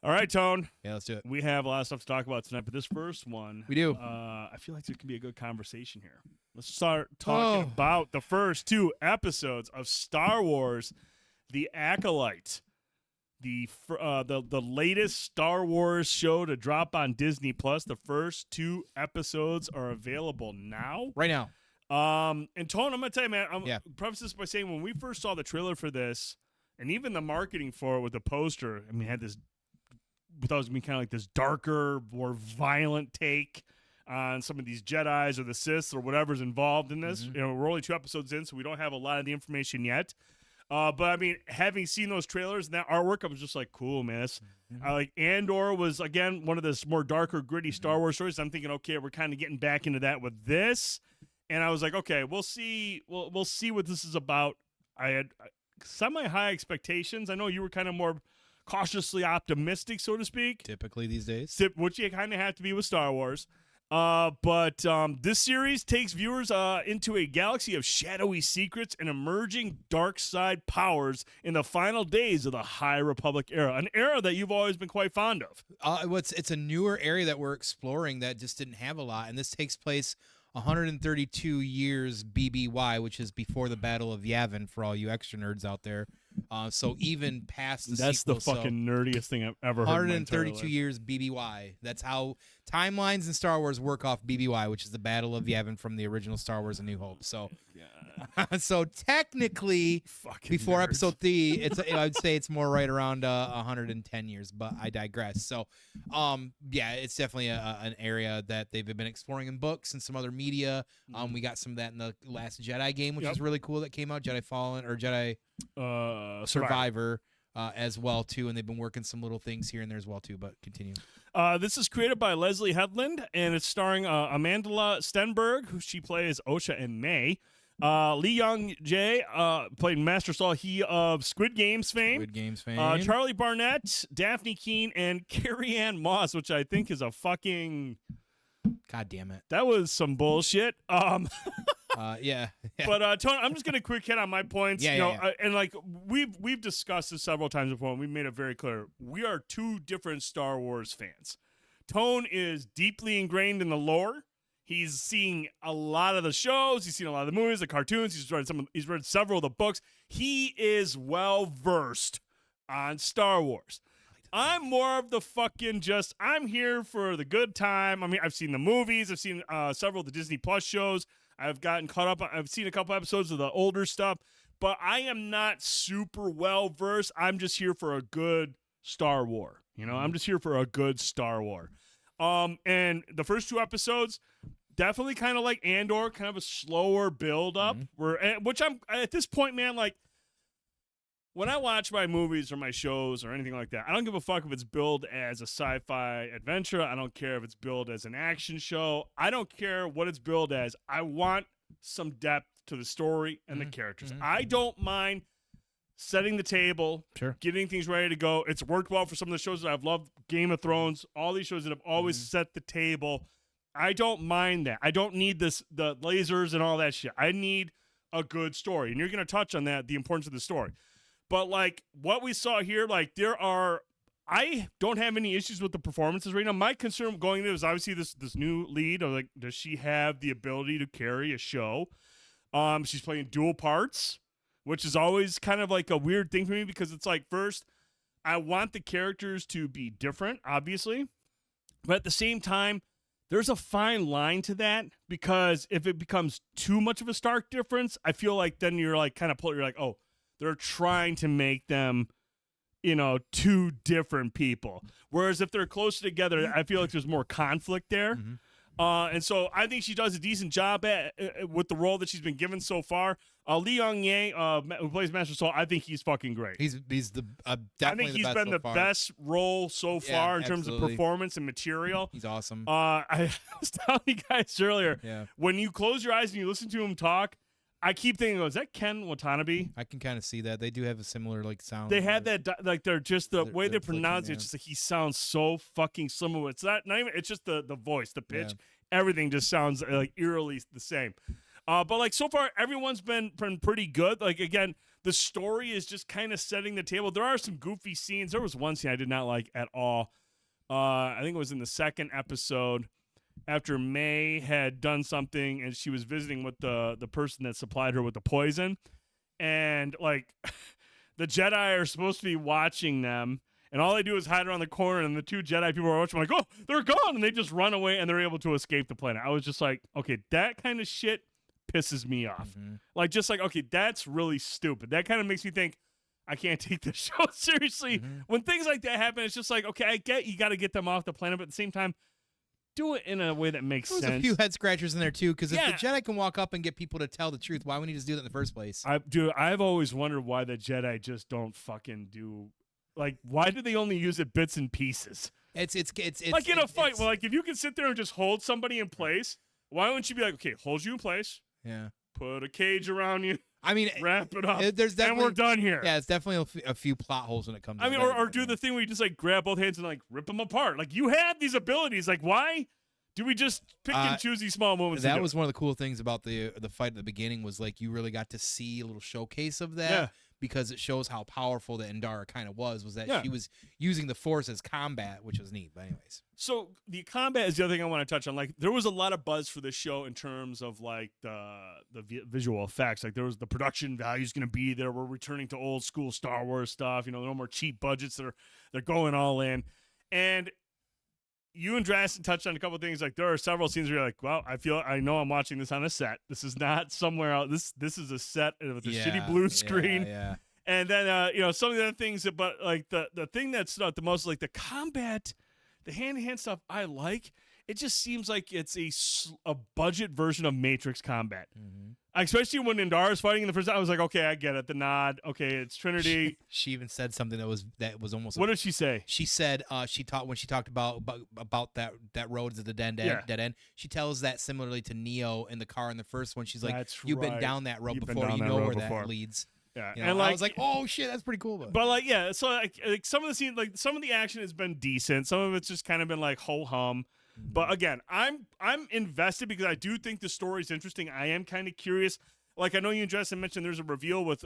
All right, Tone. Yeah, let's do it. We have a lot of stuff to talk about tonight, but this first one, We do. I feel like there can be a good conversation here. Let's start talking about the first 2 episodes of Star Wars: The Acolyte, the latest Star Wars show to drop on Disney Plus. The first 2 episodes are available now. Right now. And Tone, I'm gonna tell you, man. Yeah. Preface this by saying when we first saw the trailer for this, and even the marketing for it with the poster, I mean, it had this. We thought it was going to be kind of like this darker, more violent take on some of these Jedis or the Siths or whatever's involved in this. Mm-hmm. You know, we're only 2 episodes in, so we don't have a lot of the information yet. But I mean, having seen those trailers and that artwork, I was just like, cool, man. Like Andor was again one of those more darker, gritty Star Wars stories. I'm thinking, okay, we're kind of getting back into that with this, and I was like, okay, we'll see. We'll see what this is about. I had semi-high expectations. I know you were kind of more cautiously optimistic, so to speak. Typically these days. Which you kind of have to be with Star Wars. But this series takes viewers into a galaxy of shadowy secrets and emerging dark side powers in the final days of the High Republic era, an era that you've always been quite fond of. It's a newer area that we're exploring that just didn't have a lot, and this takes place 132 years BBY, which is before the Battle of Yavin for all you extra nerds out there. So even past the That's sequel, the fucking nerdiest thing I've ever heard. 132 years BBY. That's how timelines in Star Wars work off BBY, which is the Battle of Yavin from the original Star Wars: A New Hope. So, so technically, fucking before nerds. Episode 3, I would say it's more right around 110 years. But I digress. So, yeah, it's definitely an area that they've been exploring in books and some other media. We got some of that in the Last Jedi game, which is really cool. That came out, Jedi Fallen or Jedi Survivor. As well too, and they've been working some little things here and there as well too. But continue. This is created by Leslie Headland, and it's starring Amandla Stenberg, who she plays Osha and May. Lee Young Jae played Master Saul, he of Squid Games fame. Charlie Barnett, Daphne Keene, and Carrie Ann Moss, which I think is a fucking. God damn it. That was some bullshit. Yeah. But Tony, I'm just gonna quick hit on my points. And like we've discussed this several times before, and we made it very clear. We are 2 different Star Wars fans. Tone is deeply ingrained in the lore. He's seen a lot of the shows. He's seen a lot of the movies, the cartoons. He's read several of the books. He is well versed on Star Wars. I'm more of the fucking I'm here for the good time. I mean, I've seen the movies. I've seen several of the Disney Plus shows. I've gotten caught up. I've seen a couple episodes of the older stuff, but I am not super well versed. I'm just here for a good Star War. I'm just here for a good Star War. And the first 2 episodes, definitely kind of like Andor, kind of a slower build up. Which I'm at this point, man, like when I watch my movies or my shows or anything like that, I don't give a fuck if it's billed as a sci-fi adventure. I don't care if it's billed as an action show. I don't care what it's billed as. I want some depth to the story and the characters. I don't mind setting the table, getting things ready to go. It's worked well for some of the shows that I've loved, Game of Thrones, all these shows that have always set the table. I don't mind that. I don't need the lasers and all that shit. I need a good story. And you're going to touch on that, the importance of the story. But, like, what we saw here, like, I don't have any issues with the performances right now. My concern going into it is obviously this new lead. Of like, does she have the ability to carry a show? She's playing dual parts, which is always kind of like a weird thing for me because it's like, first, I want the characters to be different, obviously. But at the same time, there's a fine line to that because if it becomes too much of a stark difference, I feel like then you're like you're like, oh, they're trying to make them, 2 different people. Whereas if they're closer together, I feel like there's more conflict there. And so I think she does a decent job with the role that she's been given so far. Lee Young Jae, who plays Master Saul, I think he's fucking great. He's the definitely I think he's been the best role so far in terms of performance and material. He's awesome. I was telling you guys earlier, when you close your eyes and you listen to him talk, I keep thinking, is that Ken Watanabe? I can kind of see that. They do have a similar sound. They have that, they're just the way they pronounce it. It's just like he sounds so fucking similar. It's not even. It's just the voice, the pitch, everything just sounds like eerily the same. But like so far, everyone's been pretty good. Like again, The story is just kind of setting the table. There are some goofy scenes. There was one scene I did not like at all. I think it was in the second episode after May had done something and she was visiting with the person that supplied her with the poison. And, like, the Jedi are supposed to be watching them. And all they do is hide around the corner, and the two Jedi people are watching, like, oh, they're gone. And they just run away, and they're able to escape the planet. I was just like, okay, that kind of shit pisses me off. Like, just like, okay, that's really stupid. That kind of makes me think, I can't take this show seriously. When things like that happen, it's just like, okay, I get you got to get them off the planet, but at the same time, do it in a way that makes sense. There's a few head scratchers in there, too, because if the Jedi can walk up and get people to tell the truth, why wouldn't he just do that in the first place? I've always wondered why the Jedi just don't fucking do... Like, why do they only use it bits and pieces? It's like in a fight. Well, like if you can sit there and just hold somebody in place, why wouldn't you be like, okay, hold you in place? Yeah. Put a cage around you. I mean, wrap it up. And we're done here. Yeah, it's definitely a few plot holes when it comes. I mean, or do the thing where you just like grab both hands and like rip them apart. Like you have these abilities. Like why do we just pick and choose these small moments? That was one of the cool things about the fight at the beginning was like you really got to see a little showcase of that. Yeah. Because it shows how powerful the Endara kind of was that she was using the Force as combat, which was neat. But anyways. So the combat is the other thing I want to touch on. Like there was a lot of buzz for this show in terms of like the visual effects. Like there was the production value is going to be there. We're returning to old school Star Wars stuff. You know, no more cheap budgets. They're going all in. And you and Drasten touched on a couple of things. Like there are several scenes where you're like, well, I know I'm watching this on a set. This is not somewhere else. This is a set with a shitty blue screen. Yeah. And then some of the other things, but like the thing that stood out the most, like the combat, the hand-to-hand stuff, I like. It just seems like it's a budget version of Matrix combat. Especially when Endara's fighting in the first time, I was like, okay, I get it. The nod. Okay, it's Trinity. She even said something that was almost. What did she say? She said when she talked about that road to the dead end. She tells that similarly to Neo in the car in the first one. She's like, you've been down that road before. You know where that leads. Yeah, and I was like, oh shit, that's pretty cool. But like, yeah, so like some of the scenes, like some of the action has been decent. Some of it's just kind of been like ho hum. But again, I'm invested because I do think the story is interesting. I am kind of curious. Like I know you and Justin mentioned there's a reveal with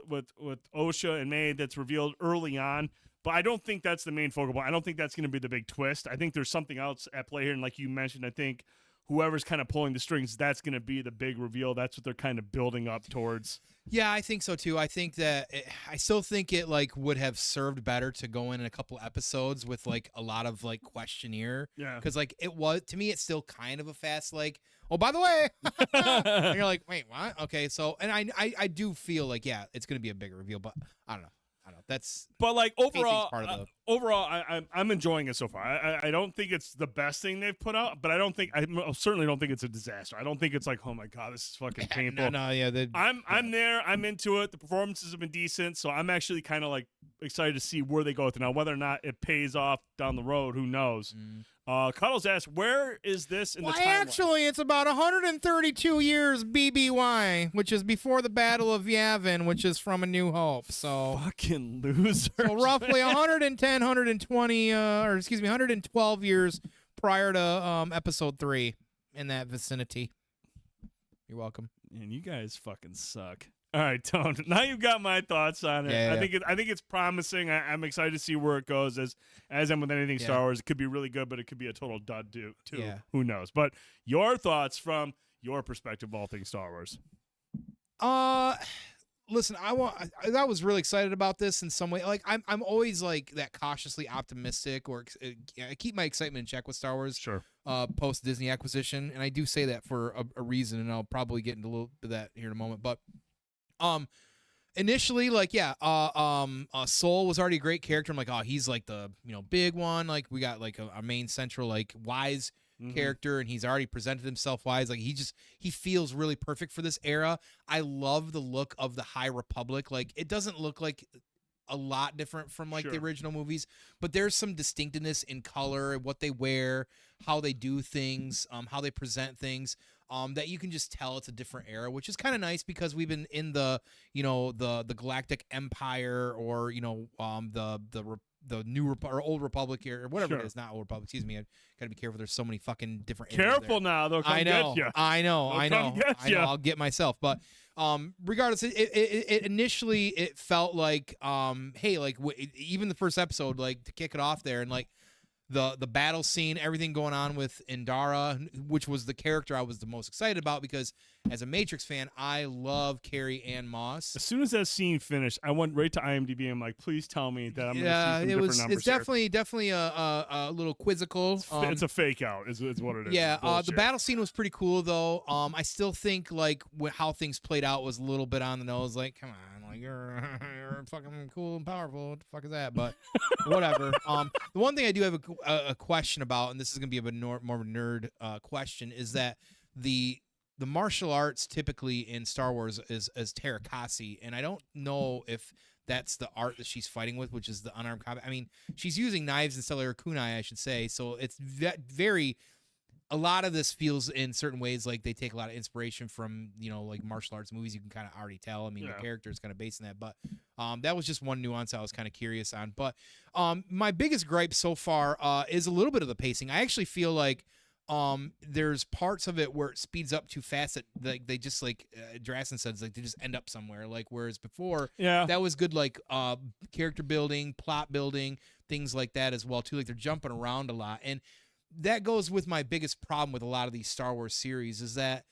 Osha and May that's revealed early on, but I don't think that's the main focal point. I don't think that's going to be the big twist. I think there's something else at play here, and like you mentioned, I think whoever's kind of pulling the strings, that's going to be the big reveal. That's what they're kind of building up towards. Yeah, I think so too. I think that I still think it like would have served better to go in a couple episodes with like a lot of like questionnaire. Yeah. Because like it was to me, it's still kind of a fast like. Oh, by the way, and you're like, wait, what? Okay, so and I do feel like it's going to be a bigger reveal, but I don't know. But like overall, I'm enjoying it so far. I don't think it's the best thing they've put out, but I certainly don't think it's a disaster. I don't think it's like, oh my god, this is fucking painful. I'm there. I'm into it. The performances have been decent, so I'm actually kind of like excited to see where they go with it now. Whether or not it pays off down the road, who knows? Cuddles asked, where is this in the timeline? Actually, it's about 132 years BBY, which is before the Battle of Yavin, which is from A New Hope. So fucking loser. So roughly 110, 120, 112 years prior to Episode 3 in that vicinity. You're welcome. And you guys fucking suck. All right, Tone. Now you've got my thoughts on it. I think it's promising. I'm excited to see where it goes. As I'm with anything Star Wars, it could be really good, but it could be a total dud too. Yeah. Who knows? But your thoughts from your perspective of all things Star Wars. Listen, I was really excited about this in some way. Like I'm always like that cautiously optimistic, or I keep my excitement in check with Star Wars. Sure. Post Disney acquisition, and I do say that for a reason, and I'll probably get into a little bit of that here in a moment, but. Initially, like, Soul was already a great character. I'm like, oh, he's like the, big one. Like, we got like a main central, like, wise character, and he's already presented himself wise. Like, he feels really perfect for this era. I love the look of the High Republic. Like, it doesn't look like a lot different from like the original movies, but there's some distinctiveness in color, what they wear, how they do things, how they present things. That you can just tell it's a different era, which is kind of nice because we've been in the Galactic Empire or the new or old Republic or whatever Sure. it is, not old Republic. Excuse me. I gotta be careful. There's so many fucking different. Careful now, they'll come get you. I know. I'll get myself, but regardless, it initially it felt like hey, like even the first episode, like to kick it off there, and like the battle scene, everything going on with Indara, which was the character I was the most excited about because as a Matrix fan, I love Carrie Ann Moss. As soon as that scene finished, I went right to IMDb. I'm like, please tell me that I'm going to see some different numbers. It's definitely a little quizzical. It's a fake out, is what it is. Yeah, the battle scene was pretty cool though. I still think like how things played out was a little bit on the nose. Like, come on, like you're fucking cool and powerful. What the fuck is that? But whatever. The one thing I do have a question about, and this is gonna be a bit more of a nerd question, is that the martial arts typically in Star Wars is Terakasi, and I don't know if that's the art that she's fighting with, which is the unarmed combat. I mean, she's using knives instead of her kunai, I should say. So it's very. A lot of this feels in certain ways like they take a lot of inspiration from, like martial arts movies. You can kind of already tell. I mean, the character is kind of based on that. But that was just one nuance I was kind of curious on. But my biggest gripe so far is a little bit of the pacing. I actually feel like there's parts of it where it speeds up too fast that like they just like Drassen says, like they just end up somewhere. Like whereas before, that was good, like character building, plot building, things like that as well too. Like they're jumping around a lot, and that goes with my biggest problem with a lot of these Star Wars series is that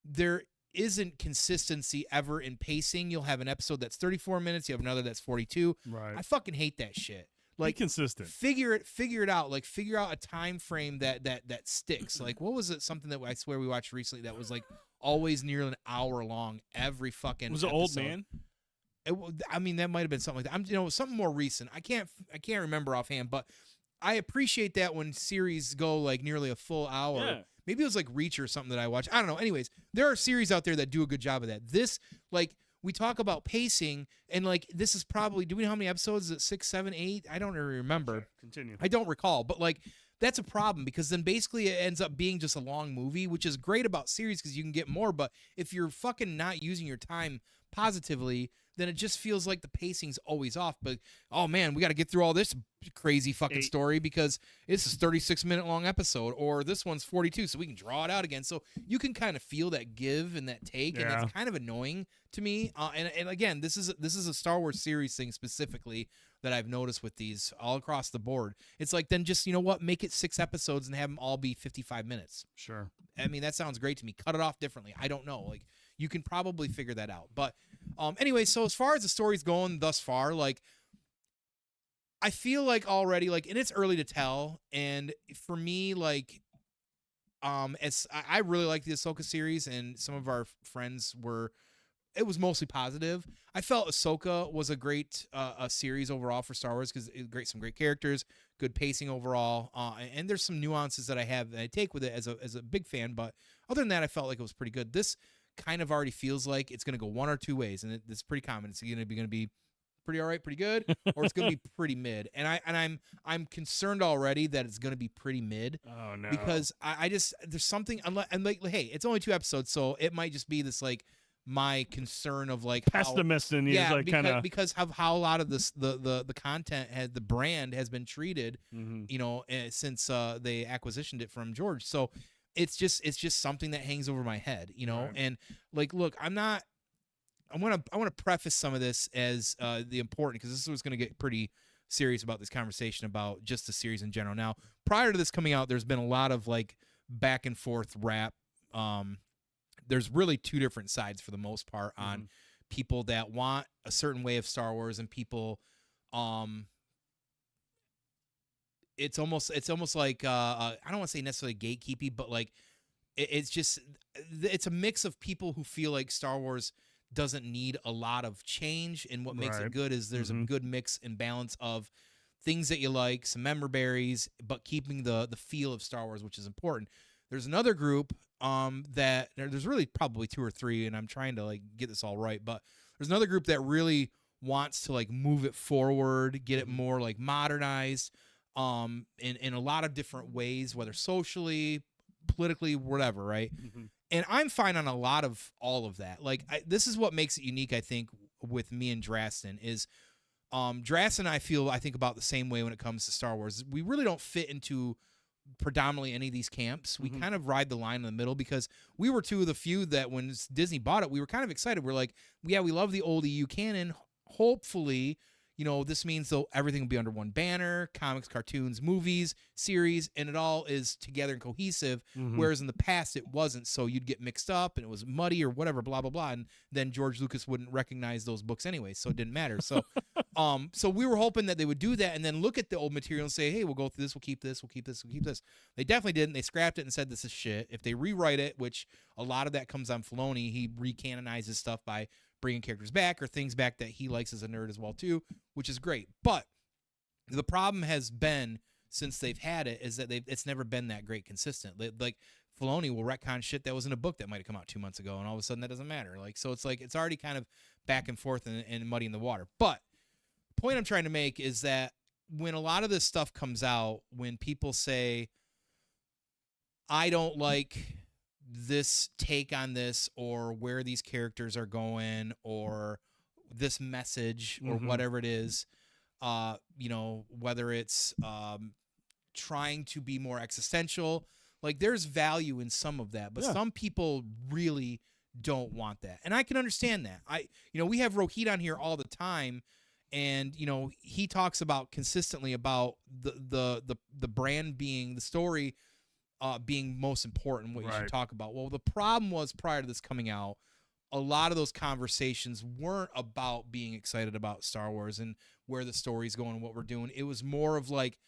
there isn't consistency ever in pacing. You'll have an episode that's 34 minutes, you have another that's 42. Right. I fucking hate that shit. Like be consistent. Figure it out. Like figure out a time frame that sticks. Like what was it? Something that I swear we watched recently that was like always near an hour long every fucking. Was it episode. Old Man? I mean, that might have been something like that. Something more recent. I can't remember offhand, but I appreciate that when series go like nearly a full hour. Yeah. Maybe it was like Reach or something that I watched. I don't know. Anyways, there are series out there that do a good job of that. This, like, we talk about pacing, and like this is probably. Do we know how many episodes? Is it 6, 7, 8? I don't really remember. Okay, continue. I don't recall, but like that's a problem because then basically it ends up being just a long movie, which is great about series because you can get more. But if you're fucking not using your time positively, then it just feels like the pacing's always off. But, oh, man, we got to get through all this crazy fucking story because it's a 36-minute long episode, or this one's 42, so we can draw it out again. So you can kind of feel that give and that take, and it's kind of annoying to me. And again, this is a Star Wars series thing specifically that I've noticed with these all across the board. It's like, then just, you know what, make it 6 episodes and have them all be 55 minutes. Sure. I mean, that sounds great to me. Cut it off differently. I don't know. Like, you can probably figure that out. But anyway, so as far as the story's going thus far, like, I feel like already, like, and it's early to tell. And for me, like, as I really like the Ahsoka series, and some of our friends it was mostly positive. I felt Ahsoka was a great a series overall for Star Wars because some great characters, good pacing overall, and there's some nuances that I take with it as a big fan. But other than that, I felt like it was pretty good. This kind of already feels like it's going to go one or two ways, and it's pretty common. It's going to be pretty all right, pretty good, or it's going to be pretty mid. And I'm concerned already that it's going to be pretty mid. Oh no! Because I just there's something, and like hey, it's only 2 episodes, so it might just be this like my concern of like pessimist in you, like kind of because of how a lot of this the content the brand has been treated, since they acquisitioned it from George. So it's just something that hangs over my head, Right. And like, look, I want to preface some of this as the important, because this was going to get pretty serious about this conversation about just the series in general. Now, prior to this coming out, there's been a lot of like back and forth rap. There's really 2 different sides for the most part on people that want a certain way of Star Wars and people, it's almost like I don't want to say necessarily gatekeepy, but like it's a mix of people who feel like Star Wars doesn't need a lot of change, and what makes it good is there's a good mix and balance of things that you like, some member berries, but keeping the feel of Star Wars, which is important. There's another group that there's really probably 2 or 3, and I'm trying to like get this all right, but there's another group that really wants to like move it forward, get it more like modernized, in a lot of different ways, whether socially, politically, whatever, right? And I'm fine on a lot of all of that. Like, this is what makes it unique, I think, with me and Drasten is Drass and I think about the same way when it comes to Star Wars. We really don't fit into predominantly any of these camps. We kind of ride the line in the middle because we were two of the few that when Disney bought it, we were kind of excited. We're like, yeah, we love the old EU canon. Hopefully, this means everything will be under one banner: comics, cartoons, movies, series, and it all is together and cohesive. Whereas in the past, it wasn't. So you'd get mixed up and it was muddy or whatever, blah, blah, blah. And then George Lucas wouldn't recognize those books anyway. So it didn't matter. So, so we were hoping that they would do that and then look at the old material and say, hey, we'll go through this. We'll keep this. We'll keep this. We'll keep this. They definitely didn't. They scrapped it and said, this is shit. If they rewrite it, which a lot of that comes on Filoni, he recanonizes stuff by bringing characters back or things back that he likes as a nerd as well too, which is great. But the problem has been since they've had it is that it's never been that great consistent. Like Filoni will retcon shit that was in a book that might have come out 2 months ago, and all of a sudden that doesn't matter. So it's already kind of back and forth and muddy in the water. But the point I'm trying to make is that when a lot of this stuff comes out, when people say, I don't like this take on this or where these characters are going or this message or whatever it is, whether it's trying to be more existential, like there's value in some of that, but some people really don't want that. And I can understand that. We have Rohit on here all the time, and he talks about consistently about the brand being the story being most important, what you should talk about. Well, the problem was prior to this coming out, a lot of those conversations weren't about being excited about Star Wars and where the story's going and what we're doing. It was more of like,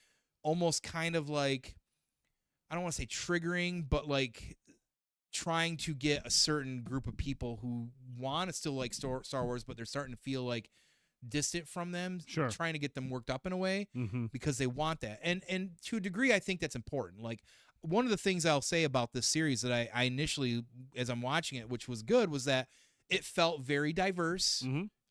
almost kind of like, I don't want to say triggering, but like trying to get a certain group of people who want to still like Star Wars, but they're starting to feel like distant from them, trying to get them worked up in a way because they want that. And to a degree, I think that's important. Like, one of the things I'll say about this series that I initially, as I'm watching it, which was good, was that it felt very diverse.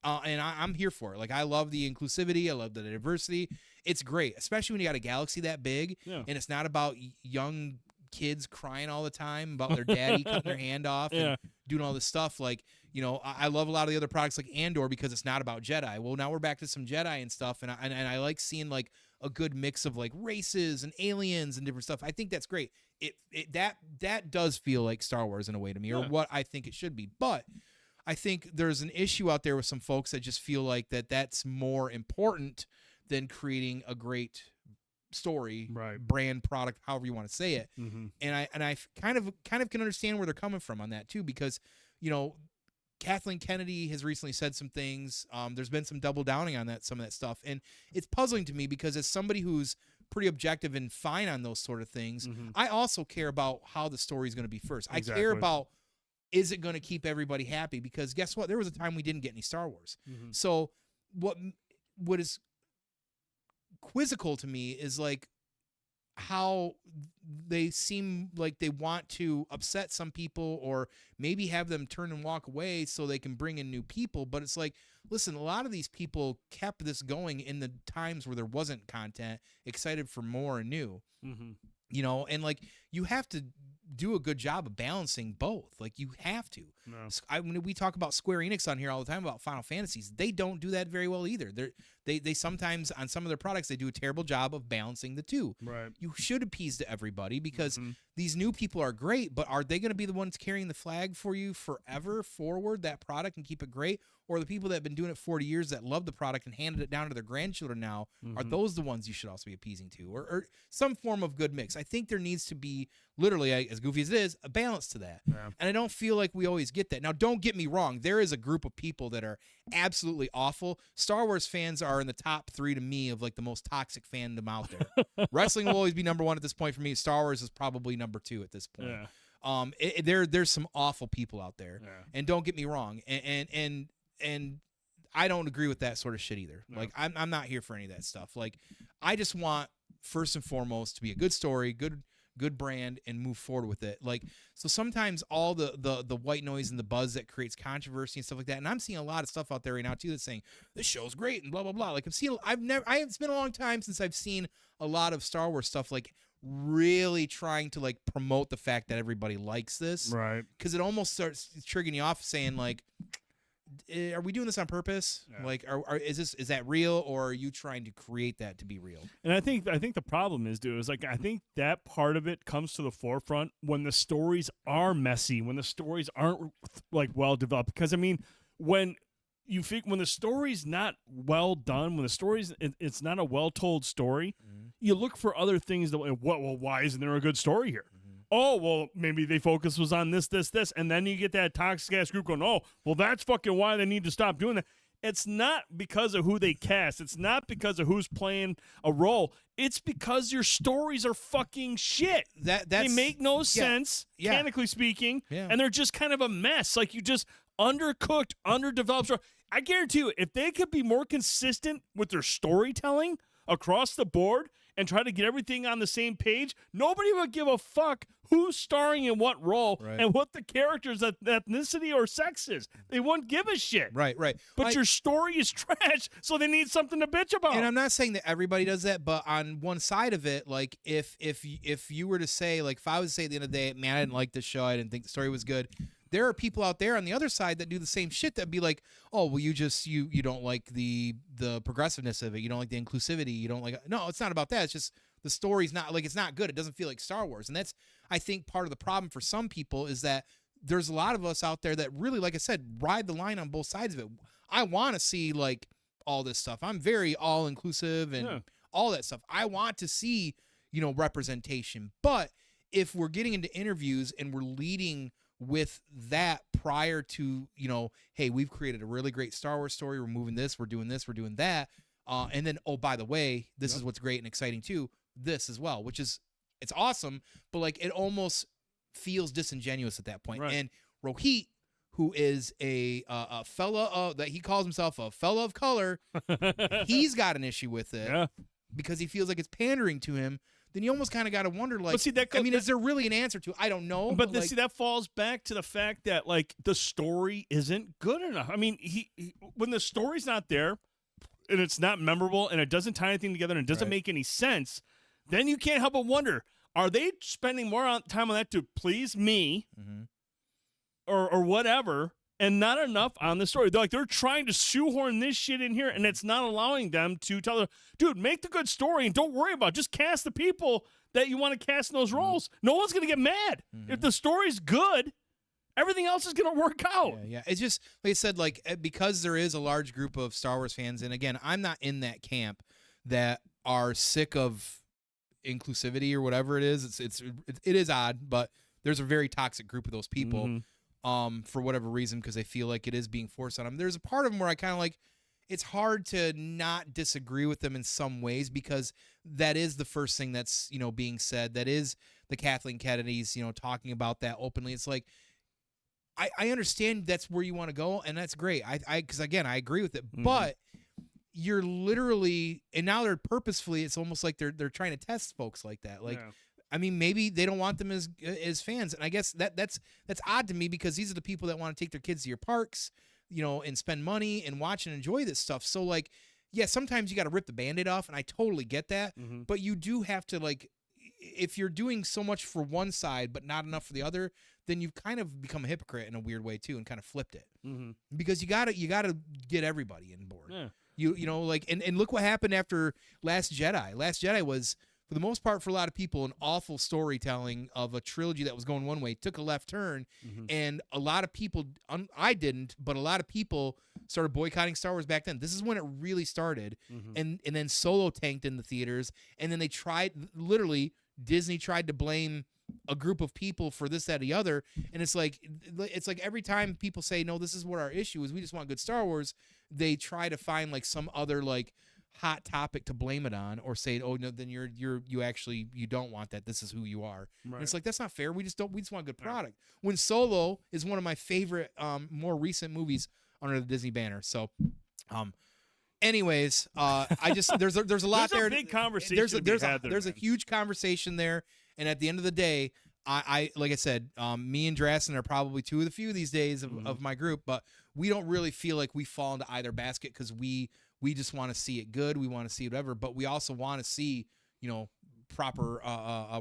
And I'm here for it. Like, I love the inclusivity. I love the diversity. It's great, especially when you got a galaxy that big and it's not about young kids crying all the time about their daddy cutting their hand off and doing all this stuff. Like, I love a lot of the other products like Andor because it's not about Jedi. Well, now we're back to some Jedi and stuff. And I like seeing like a good mix of like races and aliens and different stuff. I think that's great. That does feel like Star Wars in a way to me, or what I think it should be. But I think there's an issue out there with some folks that just feel like that's more important than creating a great story, brand, product, however you want to say it. And I kind of can understand where they're coming from on that too, because Kathleen Kennedy has recently said some things. There's been some double downing on some of that stuff, and it's puzzling to me because as somebody who's pretty objective and fine on those sort of things, I also care about how the story is going to be first. I care about, is it going to keep everybody happy? Because guess what? There was a time we didn't get any Star Wars. So what is quizzical to me is like how they seem like they want to upset some people or maybe have them turn and walk away so they can bring in new people. But it's like, listen, a lot of these people kept this going in the times where there wasn't content, excited for more and new, and like you have to do a good job of balancing both. Like you have to. When we talk about Square Enix on here all the time about Final Fantasies, they don't do that very well either. They sometimes on some of their products they do a terrible job of balancing the two. You should appease to everybody because these new people are great, but are they going to be the ones carrying the flag for you forever forward, that product, and keep it great? Or the people that have been doing it 40 years that love the product and handed it down to their grandchildren now, are those the ones you should also be appeasing to? Or some form of good mix. I think there needs to be, literally, as goofy as it is, a balance to that. And I don't feel like we always get that. Now, don't get me wrong. There is a group of people that are absolutely awful. Star Wars fans are in the top 3 to me of like the most toxic fandom out there. Wrestling will always be number 1 at this point for me. Star Wars is probably number 2 at this point. There's some awful people out there. And don't get me wrong. And I don't agree with that sort of shit either. Like I'm not here for any of that stuff. Like I just want first and foremost to be a good story, good brand, and move forward with it. Like so sometimes all the white noise and the buzz that creates controversy and stuff like that. And I'm seeing a lot of stuff out there right now too that's saying this show's great and blah blah blah. Like it's been a long time since I've seen a lot of Star Wars stuff like really trying to like promote the fact that everybody likes this. Because it almost starts triggering you off saying like, are we doing this on purpose? Yeah. Like, is that real, or are you trying to create that to be real? And I think the problem is, dude, is like I think that part of it comes to the forefront when the stories are messy, when the stories aren't like well developed. Because I mean, when the story's not well done, when the story's it's not a well told story, you look for other things that why isn't there a good story here? Oh, well, maybe they focus was on this, and then you get that toxic ass group going, oh, well, that's fucking why they need to stop doing that. It's not because of who they cast. It's not because of who's playing a role. It's because your stories are fucking shit. They make no sense, mechanically speaking, and they're just kind of a mess. Like you just undercooked, underdeveloped. I guarantee you, if they could be more consistent with their storytelling across the board and try to get everything on the same page, nobody would give a fuck who's starring in what role and what the character's ethnicity or sex is. They won't give a shit. Right. But your story is trash, so they need something to bitch about. And I'm not saying that everybody does that, but on one side of it, like if you were to say, like if I was to say at the end of the day, man, I didn't like this show, I didn't think the story was good, there are people out there on the other side that do the same shit that'd be like, oh, well, you don't like the progressiveness of it, you don't like the inclusivity, you don't like. No, it's not about that. It's just the story's not like, it's not good. It doesn't feel like Star Wars, and that's, I think, part of the problem for some people is that there's a lot of us out there that really, like I said, ride the line on both sides of it. I want to see like all this stuff. I'm very all inclusive and all that stuff. I want to see, representation. But if we're getting into interviews and we're leading with that prior to, hey, we've created a really great Star Wars story, we're moving this, we're doing that, and then, oh, by the way, this is what's great and exciting too, this as well, which is, it's awesome, but like it almost feels disingenuous at that point. Right. And Rohit, who is a fella that he calls himself a fella of color, he's got an issue with it because he feels like it's pandering to him. Then you almost kind of got to wonder, like, is there really an answer to it? I don't know. But see, that falls back to the fact that, like, the story isn't good enough. I mean, he when the story's not there and it's not memorable and it doesn't tie anything together and it doesn't make any sense, then you can't help but wonder, are they spending more time on that to please me or whatever, and not enough on the story? They're trying to shoehorn this shit in here, and it's not allowing them to tell them, dude, make the good story and don't worry about it. Just cast the people that you want to cast in those roles. No one's going to get mad. If the story's good, everything else is going to work out. Yeah. It's just, like I said, like, because there is a large group of Star Wars fans, and again, I'm not in that camp, that are sick of inclusivity or whatever it is. It is odd, but there's a very toxic group of those people. For whatever reason, because they feel like it is being forced on them. There's a part of them where I kind of like, it's hard to not disagree with them in some ways, because that is the first thing that's, being said. That is the Kathleen Kennedys, talking about that openly. It's like, I understand that's where you want to go, and that's great. Because again, I agree with it, but you're literally, and now they're purposefully, it's almost like they're trying to test folks like that. Like, I mean, maybe they don't want them as fans, and I guess that's odd to me, because these are the people that want to take their kids to your parks, and spend money and watch and enjoy this stuff. So, like, yeah, sometimes you got to rip the Band-Aid off, and I totally get that. But you do have to, like, if you're doing so much for one side but not enough for the other, then you've kind of become a hypocrite in a weird way too, and kind of flipped it. Because you gotta get everybody on board. Like, and look what happened after Last Jedi. Last Jedi was, for the most part, for a lot of people, an awful storytelling of a trilogy that was going one way, took a left turn, and a lot of people, I didn't, but a lot of people started boycotting Star Wars back then. This is when it really started, and then Solo tanked in the theaters, and then they literally, Disney tried to blame a group of people for this, that, or the other, and it's like every time people say, no, this is what our issue is, we just want good Star Wars, they try to find like some other like hot topic to blame it on, or say, oh no, then you don't want that, this is who you are. And it's like, that's not fair. We just want a good product. When Solo is one of my favorite more recent movies under the Disney banner. So anyways, I just there's a lot there. There's a big conversation. There's a huge conversation there, and at the end of the day, I like I said, me and Drassen are probably two of the few these days of my group, but we don't really feel like we fall into either basket, because we just want to see it good. We want to see whatever, but we also want to see, proper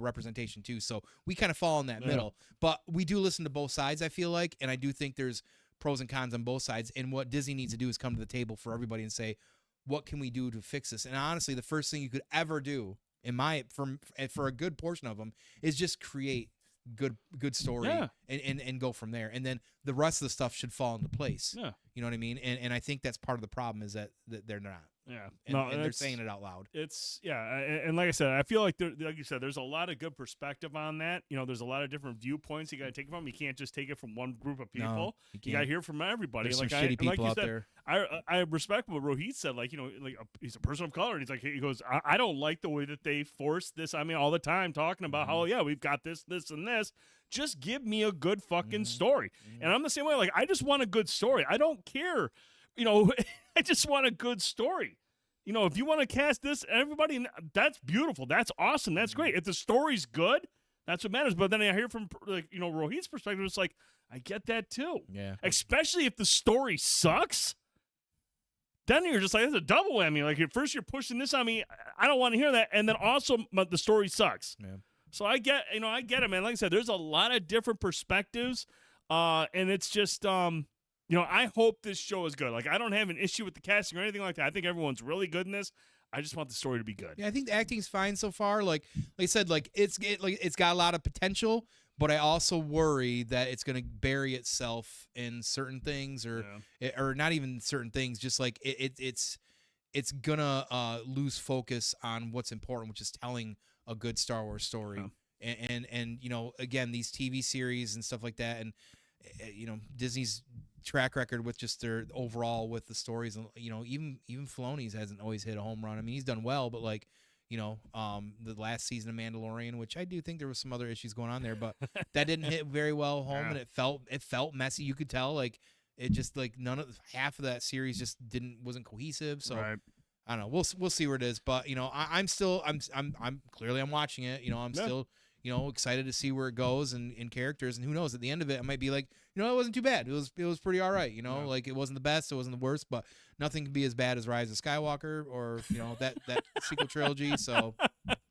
representation too. So we kind of fall in that middle, but we do listen to both sides, I feel like, and I do think there's pros and cons on both sides. And what Disney needs to do is come to the table for everybody and say, what can we do to fix this? And honestly, the first thing you could ever do, for a good portion of them, is just create good story and go from there. And then the rest of the stuff should fall into place. Yeah. You know what I mean? And I think that's part of the problem is that they're not. Yeah. And they're saying it out loud. It's and like I said, I feel like like you said, there's a lot of good perspective on that. You know, there's a lot of different viewpoints you got to take it from. You can't just take it from one group of people. No, you got to hear from everybody. There's some shitty people out there. I respect what Rohit said. Like, you know, like he's a person of color, and he's like, he goes, I don't like the way that they force this. I mean, all the time talking about how we've got this, and this. Just give me a good fucking story. And I'm the same way. Like, I just want a good story. I don't care. You know, I just want a good story. You know, if you want to cast this, everybody, that's beautiful. That's awesome. That's great. If the story's good, that's what matters. But then I hear from, like, you know, Rohit's perspective, it's like, I get that too. Yeah. Especially if the story sucks. Then you're just like, that's a double whammy. Like, at first you're pushing this on me. I don't want to hear that. And then also, the story sucks. Yeah. So I get it, man. Like I said, there's a lot of different perspectives. And it's just, you know, I hope this show is good. Like, I don't have an issue with the casting or anything like that. I think everyone's really good in this. I just want the story to be good. Yeah, I think the acting's fine so far. Like I said, it's got a lot of potential, but I also worry that it's going to bury itself in certain things, or not even certain things. Just like it's gonna lose focus on what's important, which is telling a good Star Wars story. Yeah. And you know, again, these TV series and stuff like that, and you know, Disney's track record with just their overall with the stories, and you know, even Filoni's hasn't always hit a home run. I mean, he's done well, but like, you know, the last season of Mandalorian, which I do think there was some other issues going on there, but that didn't hit very well home, and it felt messy. You could tell, like, it just, like, half of that series just wasn't cohesive. So I don't know. We'll see where it is, but you know, I'm clearly watching it. You know, I'm still, you know, excited to see where it goes and in characters, and who knows, at the end of it, I might be like, you know, it wasn't too bad. It was pretty all right. You know, like, it wasn't the best, it wasn't the worst, but nothing can be as bad as Rise of Skywalker or, you know, that sequel trilogy. So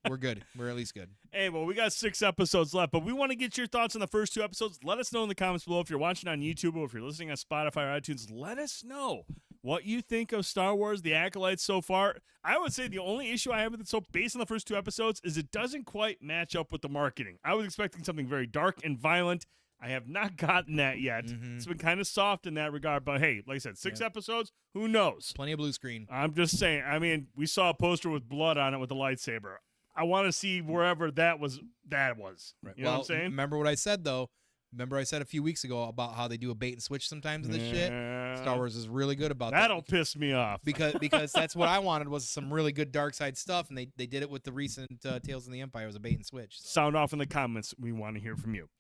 we're good. We're at least good. Hey, well, we got 6 episodes left, but we want to get your thoughts on the first 2 episodes. Let us know in the comments below. If you're watching on YouTube or if you're listening on Spotify or iTunes, let us know what you think of Star Wars, The Acolyte so far. I would say the only issue I have with it, so based on the first 2 episodes, is it doesn't quite match up with the marketing. I was expecting something very dark and violent. I have not gotten that yet. It's been kind of soft in that regard, but hey, like I said, 6 episodes, who knows? Plenty of blue screen. I'm just saying. I mean, we saw a poster with blood on it with a lightsaber. I want to see wherever that was. Right. You know what I'm saying? Remember what I said, though? Remember I said a few weeks ago about how they do a bait and switch sometimes in this shit? Star Wars is really good about that. That'll piss me off. Because that's what I wanted, was some really good dark side stuff, and they did it with the recent Tales of the Empire. It was a bait and switch. So. Sound off in the comments. We want to hear from you.